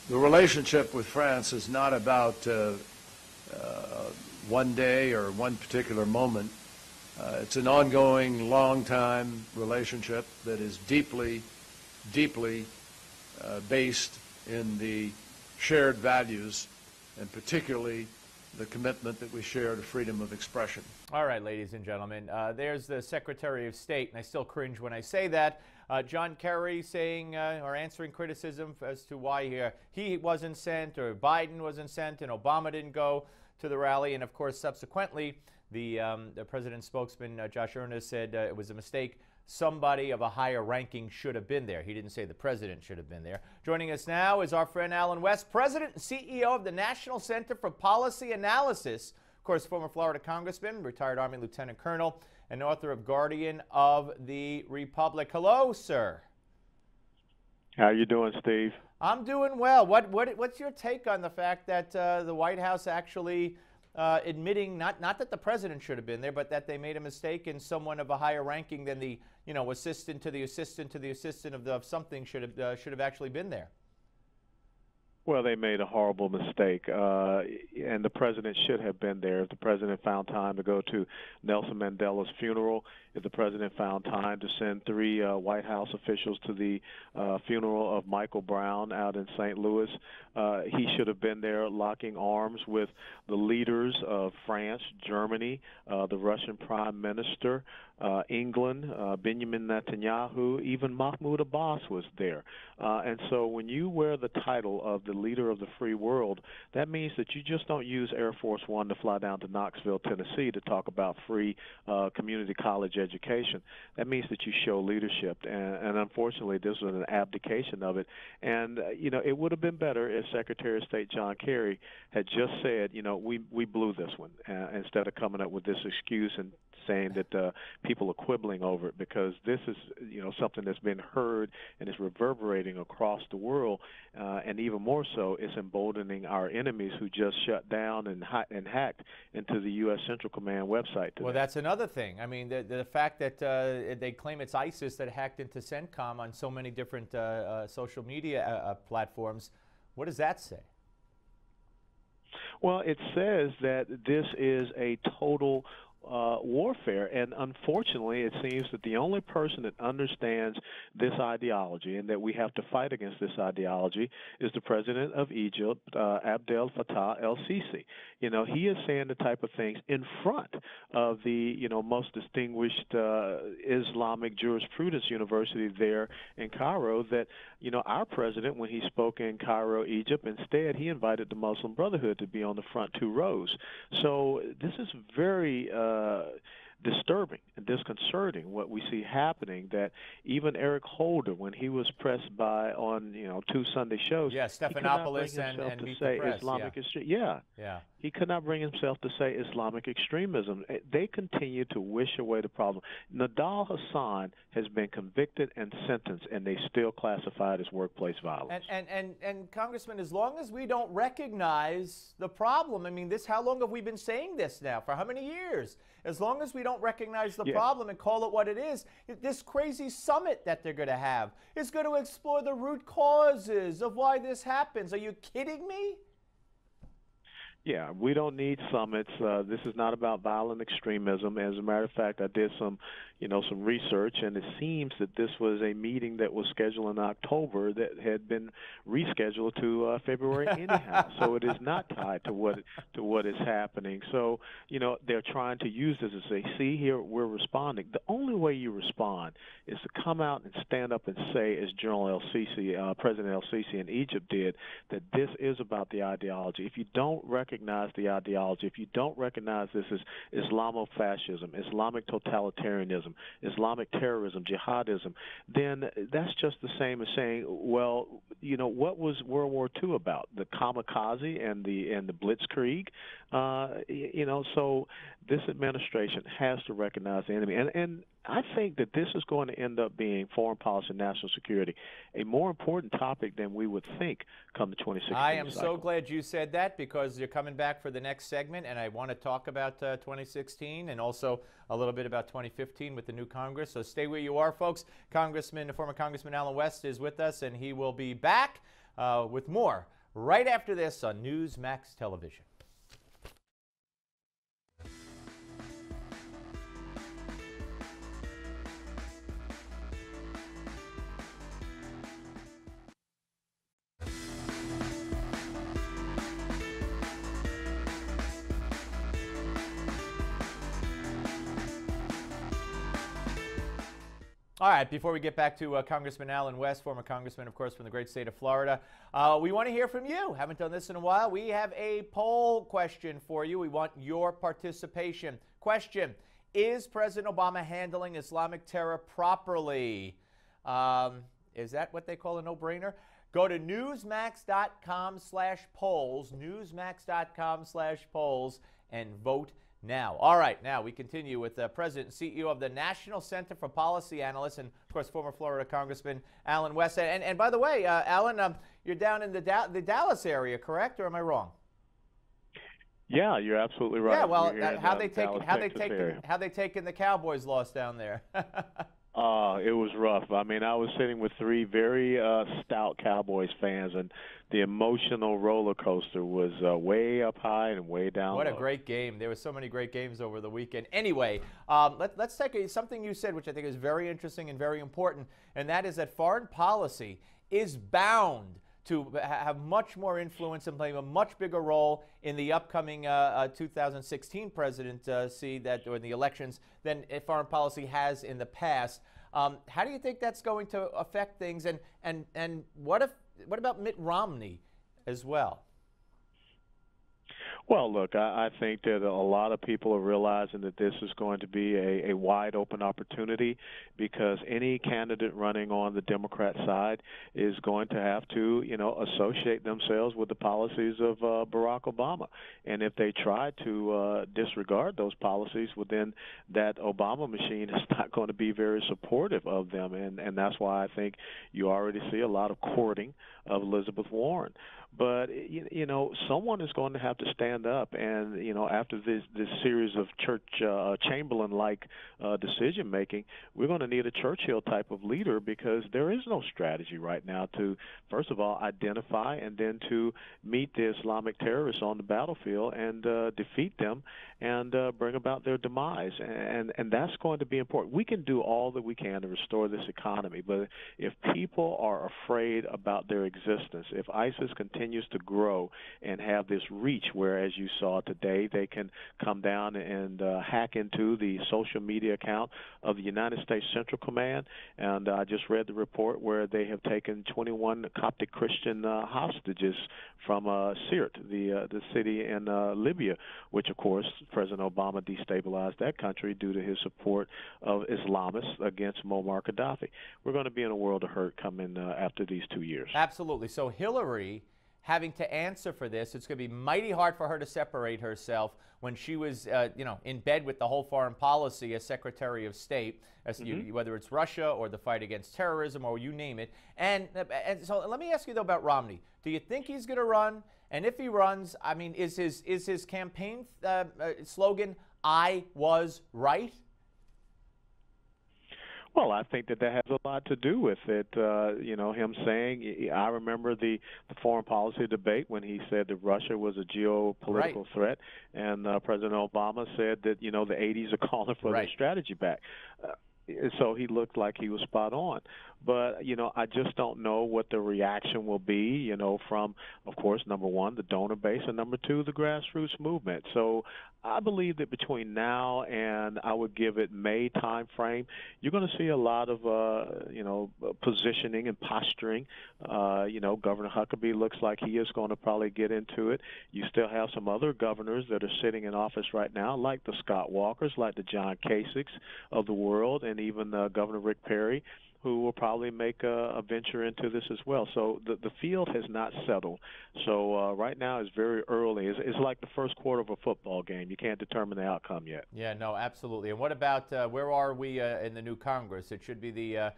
The relationship with France is not about one day or one particular moment. It's an ongoing, long-time relationship that is deeply, deeply based in the shared values, and particularly the commitment that we share to freedom of expression. All right, ladies and gentlemen, there's the Secretary of State, and I still cringe when I say that. John Kerry saying or answering criticism as to why he wasn't sent, or Biden wasn't sent, and Obama didn't go to the rally. And of course, subsequently, the president's spokesman, Josh Earnest, said it was a mistake. Somebody of a higher ranking should have been there. He didn't say the president should have been there. Joining us now is our friend Alan West, president and CEO of the National Center for Policy Analysis. Of course, former Florida congressman, retired Army lieutenant colonel, and author of Guardian of the Republic. Hello, sir. How you doing, Steve? I'm doing well. What's your take on the fact that the White House actually admitting not that the president should have been there, but that they made a mistake and someone of a higher ranking than the assistant to the assistant to the assistant of something should have actually been there? Well, they made a horrible mistake, and the president should have been there. If the president found time to go to Nelson Mandela's funeral, if the president found time to send 3 White House officials to the funeral of Michael Brown out in St. Louis, he should have been there locking arms with the leaders of France, Germany, the Russian Prime Minister, England, Benjamin Netanyahu, even Mahmoud Abbas was there. And so when you wear the title of the leader of the free world, that means that you just don't use Air Force One to fly down to Knoxville, Tennessee to talk about free community college education. That means that you show leadership. And unfortunately, this was an abdication of it. And, it would have been better if Secretary of State John Kerry had just said, we blew this one, instead of coming up with this excuse and saying that people are quibbling over it, because this is something that's been heard and is reverberating across the world, and even more so, it's emboldening our enemies who just shut down and hacked into the U.S. Central Command website today. Well, that's another thing. I mean, the fact that they claim it's ISIS that hacked into CENTCOM on so many different social media platforms. What does that say? Well, it says that this is a total warfare, and unfortunately it seems that the only person that understands this ideology and that we have to fight against this ideology is the president of Egypt, Abdel Fattah el-Sisi. He is saying the type of things in front of the most distinguished Islamic jurisprudence university there in Cairo that our president, when he spoke in Cairo, Egypt, instead he invited the Muslim Brotherhood to be on the front 2 rows. So this is very disturbing and disconcerting what we see happening, that even Eric Holder, when he was pressed on 2 Sunday shows, Stephanopoulos and Meet the Press, Islamic he could not bring himself to say Islamic extremism. They continue to wish away the problem. Nidal Hassan has been convicted and sentenced, and they still classify it as workplace violence. And Congressman, as long as we don't recognize the problem, I mean, how long have we been saying this now? For how many years? As long as we don't recognize the problem and call it what it is, this crazy summit that they're going to have is going to explore the root causes of why this happens. Are you kidding me? Yeah, we don't need summits. This is not about violent extremism. As a matter of fact, I did some research, and it seems that this was a meeting that was scheduled in October that had been rescheduled to February anyhow. So it is not tied to what is happening. So they're trying to use this to say, see here, we're responding. The only way you respond is to come out and stand up and say, as General el-Sisi, President el-Sisi in Egypt did, that this is about the ideology. If you don't recognize the ideology, if you don't recognize this as Islamofascism, Islamic totalitarianism, Islamic terrorism, jihadism, then that's just the same as saying, well, what was World War II about? The kamikaze and the blitzkrieg? So this administration has to recognize the enemy. And I think that this is going to end up being foreign policy and national security, a more important topic than we would think come the 2016 I am cycle. so glad you said that, because you're coming back for the next segment, and I want to talk about 2016 and also a little bit about 2015 with the new Congress. So stay where you are, folks. Former Congressman Alan West is with us, and he will be back with more right after this on Newsmax Television. All right, before we get back to Congressman Allen West, former congressman, of course, from the great state of Florida, we want to hear from you. Haven't done this in a while. We have a poll question for you. We want your participation. Question: is President Obama handling Islamic terror properly? Is that what they call a no-brainer? Go to newsmax.com/polls, newsmax.com/polls, and vote now. All right, now we continue with the President and CEO of the National Center for Policy Analysts and, of course, former Florida Congressman Allen West. And by the way, Allen, you're down in the Dallas area, correct, or am I wrong? Yeah, you're absolutely right. Yeah, well, how they taking the Cowboys loss down there? It was rough. I mean, I was sitting with three very stout Cowboys fans, and the emotional roller coaster was way up high and way down What low. a great game. There were so many great games over the weekend. Anyway, let's take something you said, which I think is very interesting and very important, and that is that foreign policy is bound to have much more influence and play a much bigger role in the upcoming 2016 presidency or the elections than foreign policy has in the past. How do you think that's going to affect things? And what about Mitt Romney as well? Well, look, I think that a lot of people are realizing that this is going to be a wide open opportunity, because any candidate running on the Democrat side is going to have to, associate themselves with the policies of Barack Obama. And if they try to disregard those policies, well, then that Obama machine is not going to be very supportive of them. And that's why I think you already see a lot of courting of Elizabeth Warren. But, someone is going to have to stand up, and, after this series of church Chamberlain-like decision-making, we're going to need a Churchill type of leader, because there is no strategy right now to, first of all, identify and then to meet the Islamic terrorists on the battlefield and defeat them and bring about their demise. And that's going to be important. We can do all that we can to restore this economy, but if people are afraid about their existence, if ISIS continues to grow and have this reach where, as you saw today, they can come down and hack into the social media account of the United States Central Command. And I just read the report where they have taken 21 Coptic Christian hostages from Sirte, the city in Libya, which, of course, President Obama destabilized that country due to his support of Islamists against Muammar Gaddafi. We're going to be in a world of hurt coming after these 2 years. Absolutely. So Hillary having to answer for this, it's going to be mighty hard for her to separate herself when she was, in bed with the whole foreign policy as Secretary of State, as whether it's Russia or the fight against terrorism or you name it. And so let me ask you, though, about Romney. Do you think he's going to run? And if he runs, I mean, is his campaign slogan, "I was right"? Well, I think that has a lot to do with it. Him saying, I remember the foreign policy debate when he said that Russia was a geopolitical threat, and President Obama said that, the 80s are calling for their strategy back. So he looked like he was spot on. But, I just don't know what the reaction will be, from, of course, number one, the donor base, and number two, the grassroots movement. So I believe that between now and I would give it May time frame, you're going to see a lot of, positioning and posturing. Governor Huckabee looks like he is going to probably get into it. You still have some other governors that are sitting in office right now, like the Scott Walkers, like the John Kasichs of the world, and even Governor Rick Perry, who will probably make a venture into this as well. So the field has not settled. So right now it's very early. It's like the first quarter of a football game. You can't determine the outcome yet. Yeah, no, absolutely. And what about where are we in the new Congress? It should be the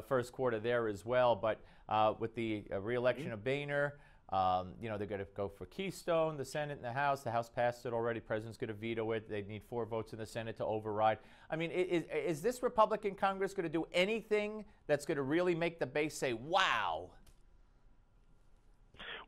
first quarter there as well. But with the re-election of Boehner, they're going to go for Keystone, the Senate and the House. The House passed it already. President's going to veto it. They need 4 votes in the Senate to override. I mean, is this Republican Congress going to do anything that's going to really make the base say, wow?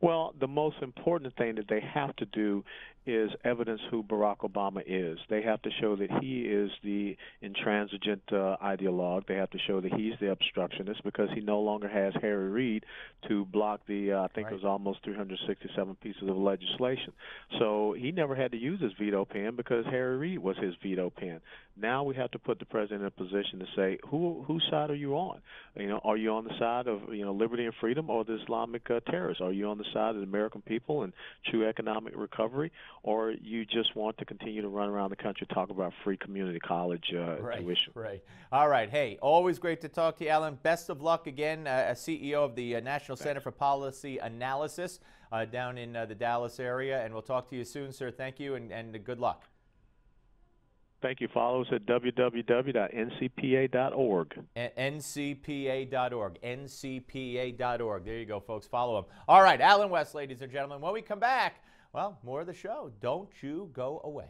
Well, the most important thing that they have to do is evidence who Barack Obama is. They have to show that he is the intransigent ideologue. They have to show that he's the obstructionist because he no longer has Harry Reid to block the, I think it was almost 367 pieces of legislation. So he never had to use his veto pen because Harry Reid was his veto pen. Now we have to put the president in a position to say, whose side are you on? Are you on the side of liberty and freedom or the Islamic terrorists? Are you on the side of the American people and true economic recovery, or you just want to continue to run around the country talk about free community college tuition? Right. All right. Hey, always great to talk to you, Alan. Best of luck again as CEO of the National Center for Policy Analysis down in the Dallas area, and we'll talk to you soon, sir. Thank you, and good luck. Thank you. Follow us at www.ncpa.org. ncpa.org. ncpa.org. There you go, folks. Follow him. All right, Alan West, ladies and gentlemen. When we come back, well, more of the show. Don't you go away.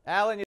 Alan,